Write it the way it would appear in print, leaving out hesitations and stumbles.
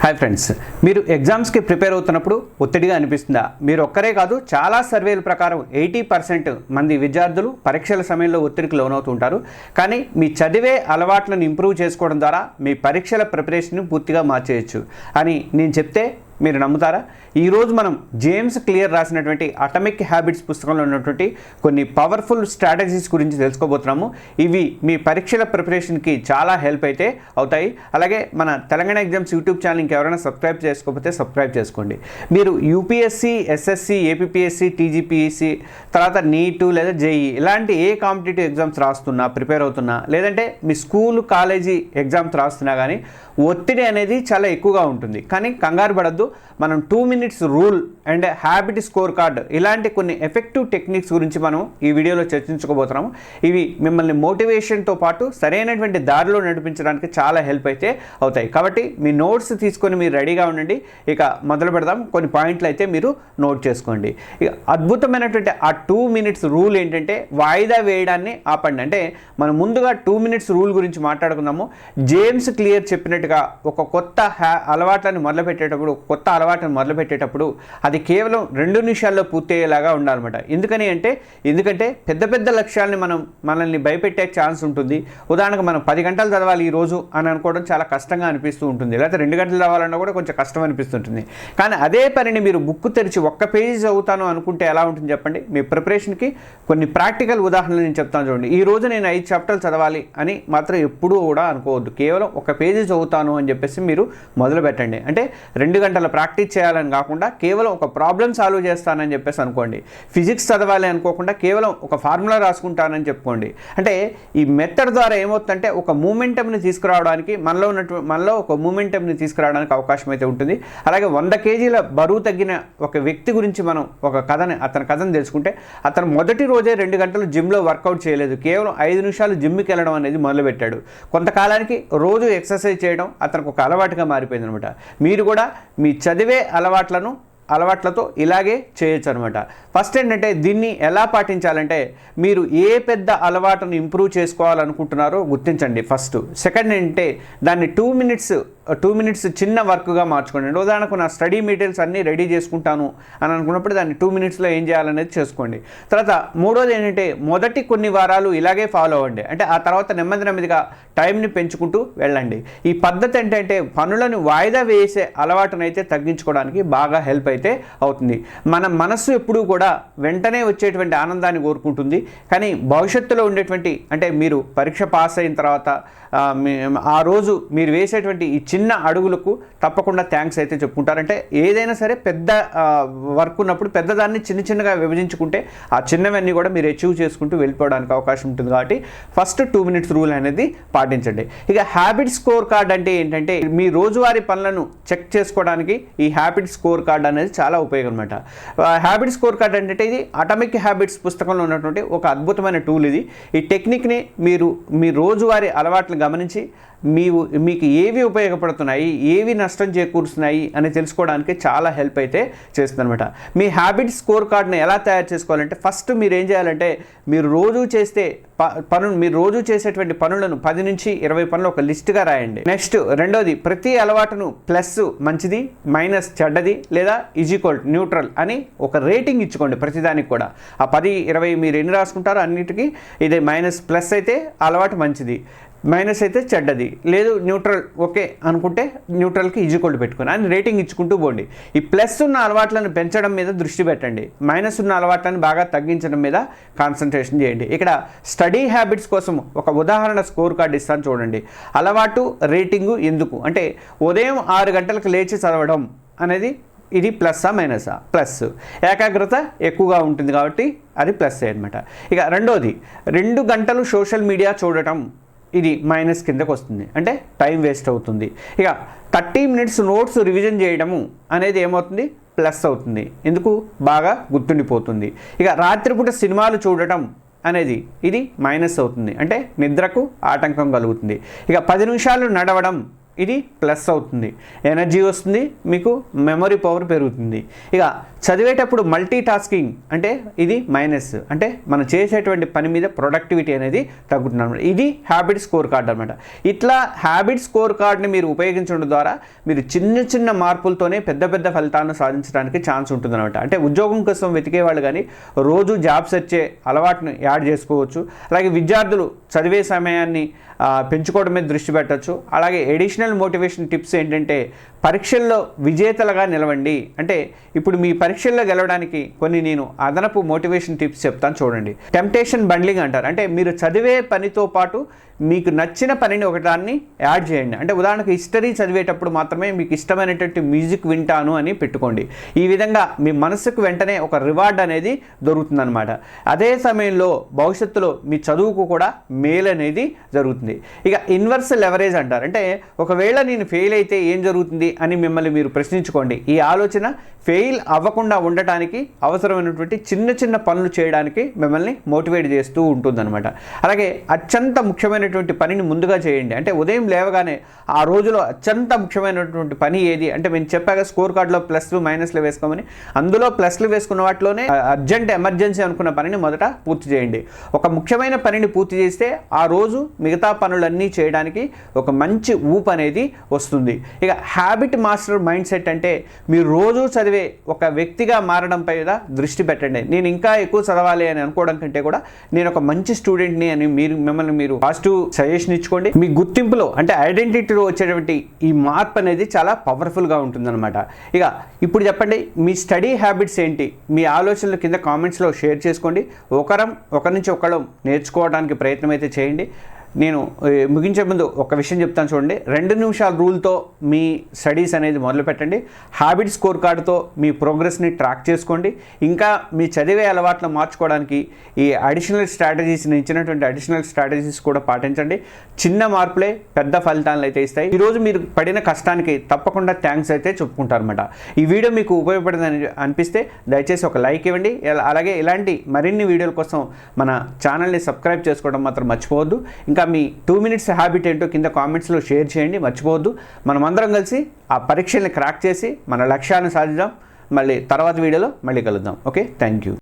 Hi friends, మీరు ఎగ్జామ్స్కి prepare అవుతున్నప్పుడు ఒత్తిడిగా అనిపిస్తుందా? మీరు ఒక్కరే కాదు, చాలా సర్వేల ప్రకారం 80% మంది విద్యార్థులు పరీక్షల సమయంలో ఒత్తిడికి లోనవుతుంటారు. కానీ మీ చదివే అలవాట్లను ఇంప్రూవ్ చేసుకోవడం ద్వారా మీ పరీక్షల ప్రిపరేషన్ పూర్తిగా మార్చేయచ్చు అని నేను చెప్తే మీరు నమ్ముతారా? ఈరోజు మనం జేమ్స్ క్లియర్ రాసినటువంటి అటామిక్ హ్యాబిట్స్ పుస్తకంలో ఉన్నటువంటి కొన్ని పవర్ఫుల్ స్ట్రాటజీస్ గురించి తెలుసుకోబోతున్నాము. ఇవి మీ పరీక్షల ప్రిపరేషన్కి చాలా హెల్ప్ అయితే అవుతాయి. అలాగే మన తెలంగాణ ఎగ్జామ్స్ యూట్యూబ్ ఛానల్ ఇంకెవరైనా సబ్స్క్రైబ్ చేసుకోకపోతే సబ్స్క్రైబ్ చేసుకోండి. మీరు యూపీఎస్సీ, ఎస్ఎస్సి, ఏపీపీఎస్సీ, టీజీపీఎస్సీ, తర్వాత నీటు లేదా జేఈ ఇలాంటి ఏ కాంపిటేటివ్ ఎగ్జామ్స్ రాస్తున్నా, ప్రిపేర్ అవుతున్నా, లేదంటే మీ స్కూల్ కాలేజీ ఎగ్జామ్స్ రాస్తున్నా కానీ ఒత్తిడి అనేది చాలా ఎక్కువగా ఉంటుంది. కానీ కంగారు పడద్దు. మనం 2 minutes rule and habit score card ఇలాంటి కొన్ని ఎఫెక్టివ్ టెక్నిక్స్ గురించి మనం ఈ వీడియోలో చర్చించుకోబోతున్నాము. ఇవి మిమ్మల్ని మోటివేషన్తో పాటు సరైనటువంటి దారిలో నడిపించడానికి చాలా హెల్ప్ అయితే అవుతాయి. కాబట్టి మీ నోట్స్ తీసుకొని మీరు రెడీగా ఉండండి. ఇక మొదలు పెడదాం. కొన్ని పాయింట్లు అయితే మీరు నోట్ చేసుకోండి. ఇక అద్భుతమైనటువంటి ఆ 2 minutes రూల్ ఏంటంటే వాయిదా వేయడాన్ని ఆపండి. అంటే మనం ముందుగా 2 minutes రూల్ గురించి మాట్లాడుకుందాము. జేమ్స్ క్లియర్ చెప్పినట్టుగా ఒక కొత్త అలవాట్లను మొదలుపెట్టేటప్పుడు, కొత్త అలవాటును మొదలుపెట్టేటప్పుడు అది కేవలం 2 నిమిషాల్లో పూర్తయ్యేలాగా ఉండాలన్నమాట. ఎందుకంటే పెద్ద పెద్ద లక్ష్యాలని మనల్ని భయపెట్టే ఛాన్స్ ఉంటుంది. ఉదాహరణకు మనం 10 గంటలు చదవాలి ఈరోజు అని అనుకోవడం చాలా కష్టంగా అనిపిస్తూ ఉంటుంది. లేకపోతే 2 గంటలు చదవాలన్నా కూడా కొంచెం కష్టం అనిపిస్తుంటుంది. కానీ అదే పనిని మీరు బుక్ తెరిచి ఒక్క పేజీ చదువుతాను అనుకుంటే ఎలా ఉంటుంది చెప్పండి? మీ ప్రిపరేషన్కి కొన్ని ప్రాక్టికల్ ఉదాహరణలు నేను చెప్తాను చూడండి. ఈ రోజు నేను 5 చాప్టర్లు చదవాలి అని మాత్రం ఎప్పుడూ కూడా అనుకోవద్దు. కేవలం ఒక పేజీ చదువుతాను అని చెప్పేసి మీరు మొదలు పెట్టండి. అంటే 2 గంటల ప్రాక్టీస్ చేయాలని కాకుండా కేవలం ఒక ప్రాబ్లం సాల్వ్ చేస్తానని చెప్పేసి అనుకోండి. ఫిజిక్స్ చదవాలి అనుకోకుండా కేవలం ఒక ఫార్ములా రాసుకుంటానని చెప్పుకోండి. అంటే ఈ మెథడ్ ద్వారా ఏమవుతుందంటే ఒక మూమెంటంని తీసుకురావడానికి, మనలో ఒక మూమెంటంని తీసుకురావడానికి అవకాశం అయితే ఉంటుంది. అలాగే 100 kg బరువు తగ్గిన ఒక వ్యక్తి గురించి మనం అతని కథను తెలుసుకుంటే, అతను మొదటి రోజే 2 గంటలు జిమ్లో వర్కౌట్ చేయలేదు. కేవలం 5 నిమిషాలు జిమ్కి వెళ్ళడం అనేది మొదలుపెట్టాడు. కొంతకాలానికి రోజు ఎక్సర్సైజ్ చేయడం అతనికి ఒక అలవాటుగా మారిపోయింది అనమాట. మీరు కూడా మీ చదివే అలవాట్లతో ఇలాగే చేయొచ్చు అనమాట. ఫస్ట్ ఏంటంటే దీన్ని ఎలా పాటించాలంటే, మీరు ఏ పెద్ద అలవాటును ఇంప్రూవ్ చేసుకోవాలనుకుంటున్నారో గుర్తించండి ఫస్ట్. సెకండ్ ఏంటంటే దాన్ని 2 minutes చిన్న వర్క్గా మార్చుకోండి. ఉదాహరణకు నా స్టడీ మెటీరియల్స్ అన్నీ రెడీ చేసుకుంటాను అని అనుకున్నప్పుడు దాన్ని 2 minutesలో ఏం చేయాలనేది చేసుకోండి. తర్వాత మూడోది ఏంటంటే మొదటి కొన్ని వారాలు ఇలాగే ఫాలో అవ్వండి. అంటే ఆ తర్వాత నెమ్మదిగా టైంని పెంచుకుంటూ వెళ్ళండి. ఈ పద్ధతి ఏంటంటే పనులను వాయిదా వేసే అలవాటునైతే తగ్గించుకోవడానికి బాగా హెల్ప్ అయితే అవుతుంది. మన మనస్సు ఎప్పుడూ కూడా వెంటనే వచ్చేటువంటి ఆనందాన్ని కోరుకుంటుంది. కానీ భవిష్యత్తులో ఉండేటువంటి, అంటే మీరు పరీక్ష పాస్ అయిన తర్వాత ఆ రోజు మీరు వేసేటువంటి ఈ చిన్న అడుగులకు తప్పకుండా థ్యాంక్స్ అయితే చెప్పుకుంటారంటే, ఏదైనా సరే పెద్ద వర్క్ ఉన్నప్పుడు పెద్దదాన్ని చిన్నగా విభజించుకుంటే ఆ చిన్నవన్నీ కూడా మీరు అచీవ్ చేసుకుంటూ వెళ్ళిపోవడానికి అవకాశం ఉంటుంది. కాబట్టి ఫస్ట్ 2 minutes రూల్ అనేది పాటించండి. ఇక హ్యాబిట్ స్కోర్ కార్డ్ అంటే ఏంటంటే, మీ రోజువారీ పనులను చెక్ చేసుకోవడానికి ఈ హ్యాబిట్ స్కోర్ కార్డ్ అనేది చాలా ఉపయోగం అనమాట. హ్యాబిట్ స్కోర్ కార్డ్ అంటే ఇది అటామిక్ హ్యాబిట్స్ పుస్తకంలో ఉన్నటువంటి ఒక అద్భుతమైన టూల్. ఈ టెక్నిక్ని మీరు మీ రోజువారీ అలవాట్లను గమనించి మీకు ఏవి ఉపయోగపడుతున్నాయి, ఏవి నష్టం చేకూరుస్తున్నాయి అని తెలుసుకోవడానికి చాలా హెల్ప్ అయితే చేస్తుంది అనమాట. మీ హ్యాబిట్ స్కోర్ కార్డ్ని ఎలా తయారు చేసుకోవాలంటే, ఫస్ట్ మీరు ఏం చేయాలంటే, మీరు రోజు చేసేటువంటి పనులను 10 నుంచి 20 పనులు ఒక లిస్ట్గా రాయండి. నెక్స్ట్ రెండోది, ప్రతి అలవాటును ప్లస్ మంచిది, మైనస్ చెడ్డది, లేదా ఈక్వల్ న్యూట్రల్ అని ఒక రేటింగ్ ఇచ్చుకోండి ప్రతిదానికి కూడా. ఆ 10, 20 మీరు ఎన్ని రాసుకుంటారో అన్నిటికీ ఇదే మైనస్, ప్లస్ అయితే అలవాటు మంచిది, మైనస్ అయితే చెడ్డది, లేదు న్యూట్రల్ ఓకే అనుకుంటే న్యూట్రల్కి ఈక్వల్ పెట్టుకుని అని రేటింగ్ ఇచ్చుకుంటూ పోండి. ఈ ప్లస్ ఉన్న అలవాట్లను పెంచడం మీద దృష్టి పెట్టండి, మైనస్ ఉన్న అలవాట్లను బాగా తగ్గించడం మీద కాన్సన్ట్రేషన్ చేయండి. ఇక్కడ స్టడీ హ్యాబిట్స్ కోసం ఒక ఉదాహరణ స్కోర్ కార్డ్ ఇస్తాను చూడండి. అలవాటు రేటింగు ఎందుకు అంటే, ఉదయం 6 గంటలకు లేచి చదవడం అనేది ఇది ప్లస్సా మైనసా? ప్లస్. ఏకాగ్రత ఎక్కువగా ఉంటుంది కాబట్టి అది ప్లస్ అనమాట. ఇక రెండోది, 2 గంటలు సోషల్ మీడియా చూడటం, ఇది మైనస్ కిందకు వస్తుంది, అంటే టైం వేస్ట్ అవుతుంది. ఇక 30 minutes నోట్స్ రివిజన్ చేయడము అనేది ఏమవుతుంది? ప్లస్ అవుతుంది. ఎందుకు? బాగా గుర్తుండిపోతుంది. ఇక రాత్రిపూట సినిమాలు చూడటం అనేది ఇది మైనస్ అవుతుంది, అంటే నిద్రకు ఆటంకం కలుగుతుంది. ఇక 10 నిమిషాలు నడవడం, ఇది ప్లస్ అవుతుంది, ఎనర్జీ వస్తుంది, మీకు మెమరీ పవర్ పెరుగుతుంది. ఇక చదివేటప్పుడు మల్టీ టాస్కింగ్ అంటే ఇది మైనస్, అంటే మనం చేసేటువంటి పని మీద ప్రొడక్టివిటీ అనేది తగ్గుతుంది అనమాట. ఇది హ్యాబిట్ స్కోర్ కార్డ్ అనమాట. ఇట్లా హ్యాబిట్ స్కోర్ కార్డ్ని మీరు ఉపయోగించడం ద్వారా మీరు చిన్న చిన్న మార్పులతోనే పెద్ద పెద్ద ఫలితాలను సాధించడానికి ఛాన్స్ ఉంటుంది అనమాట. అంటే ఉద్యోగం కోసం వెతికే వాళ్ళు కానీ రోజు జాబ్ సెర్చే అలవాటును యాడ్ చేసుకోవచ్చు. అలాగే విద్యార్థులు చదివే సమయాన్ని పెంచుకోవడం మీద దృష్టి పెట్టచ్చు. అలాగే ఎడిషనల్ మోటివేషన్ టిప్స్ ఏంటంటే పరీక్షల్లో విజేతలుగా నిలవండి. అంటే ఇప్పుడు మీ పరీక్షల్లో గెలవడానికి కొన్ని నేను అదనపు మోటివేషన్ టిప్స్ చెప్తాను చూడండి. టెంప్టేషన్ బండ్లింగ్ అంటారు. అంటే మీరు చదివే పనితో పాటు మీకు నచ్చిన పనిని ఒకదాన్ని యాడ్ చేయండి. అంటే ఉదాహరణకు హిస్టరీ చదివేటప్పుడు మాత్రమే మీకు ఇష్టమైనటువంటి మ్యూజిక్ వింటాను అని పెట్టుకోండి. ఈ విధంగా మీ మనసుకు వెంటనే ఒక రివార్డ్ అనేది దొరుకుతుందన్నమాట. అదే సమయంలో భవిష్యత్తులో మీ చదువుకు కూడా మేలు అనేది జరుగుతుంది. ఇక ఇన్వర్స్ లెవరేజ్ అంటారు. అంటే ఒకవేళ నేను ఫెయిల్ అయితే ఏం జరుగుతుంది అని మిమ్మల్ని మీరు ప్రశ్నించుకోండి. ఈ ఆలోచన ఫెయిల్ అవ్వకుండా ఉండటానికి అవసరమైనటువంటి చిన్న చిన్న పనులు చేయడానికి మిమ్మల్ని మోటివేట్ చేస్తూ ఉంటుందన్నమాట. అలాగే అత్యంత ముఖ్యమైనటువంటి పనిని ముందుగా చేయండి. అంటే ఉదయం లేవగానే ఆ రోజులో అత్యంత ముఖ్యమైనటువంటి పని ఏది అంటే నేను చెప్పాక స్కోర్ కార్డులో ప్లస్లు మైనస్లు వేసుకోమని, అందులో ప్లస్లు వేసుకున్న వాటిలోనే అర్జెంట్ ఎమర్జెన్సీ అనుకున్న పనిని మొదట పూర్తి చేయండి. ఒక ముఖ్యమైన పనిని పూర్తి చేస్తే ఆ రోజు మిగతా పనులన్నీ చేయడానికి ఒక మంచి ఊపు అనేది వస్తుంది. ఇక హ్యాబిట్ మాస్టర్ మైండ్ సెట్ అంటే మీరు రోజు చదివే ఒక వ్యక్తిగా మారడంపై దృష్టి పెట్టండి. నేను ఇంకా ఎక్కువ చదవాలి అని అనుకోవడం కంటే కూడా నేను ఒక మంచి స్టూడెంట్ని అని మిమ్మల్ని మీరు పాజిటివ్ సజెషన్ ఇచ్చుకోండి. మీ గుర్తింపులో అంటే ఐడెంటిటీలో వచ్చేటువంటి ఈ మార్పు అనేది చాలా పవర్ఫుల్గా ఉంటుందన్నమాట. ఇక ఇప్పుడు చెప్పండి, మీ స్టడీ హ్యాబిట్స్ ఏంటి? మీ ఆలోచనలు కింద కామెంట్స్లో షేర్ చేసుకోండి. ఒకరి నుంచి ఒకరు నేర్చుకోవడానికి ప్రయత్నం అయితే చేయండి. నేను ముగించే ముందు ఒక విషయం చెప్తాను చూడండి. 2 నిమిషాల రూల్తో మీ స్టడీస్ అనేది మొదలు పెట్టండి. హ్యాబిట్ స్కోర్ కార్డుతో మీ ప్రోగ్రెస్ని ట్రాక్ చేసుకోండి. ఇంకా మీ చదివే అలవాట్లను మార్చుకోవడానికి ఈ అడిషనల్ స్ట్రాటజీస్, నేను ఇచ్చినటువంటి అడిషనల్ స్ట్రాటజీస్ కూడా పాటించండి. చిన్న మార్పులే పెద్ద ఫలితాలను అయితే ఇస్తాయి. ఈరోజు మీరు పడిన కష్టానికి తప్పకుండా థ్యాంక్స్ అయితే చెప్పుకుంటారన్నమాట. ఈ వీడియో మీకు ఉపయోగపడిందని అనిపిస్తే దయచేసి ఒక లైక్ ఇవ్వండి. అలాగే ఇలాంటి మరిన్ని వీడియోల కోసం మన ఛానల్ని సబ్స్క్రైబ్ చేసుకోవడం మాత్రం మర్చిపోవద్దు. ఇంకా మీ 2 మినిట్స్ హ్యాబిట్ ఏంటో కింద కామెంట్స్లో షేర్ చేయండి, మర్చిపోవద్దు. మనమందరం కలిసి ఆ పరీక్షల్ని క్రాక్ చేసి మన లక్ష్యాన్ని సాధిద్దాం. మళ్ళీ తర్వాత వీడియోలో మళ్ళీ కలుద్దాం. Okay, thank you.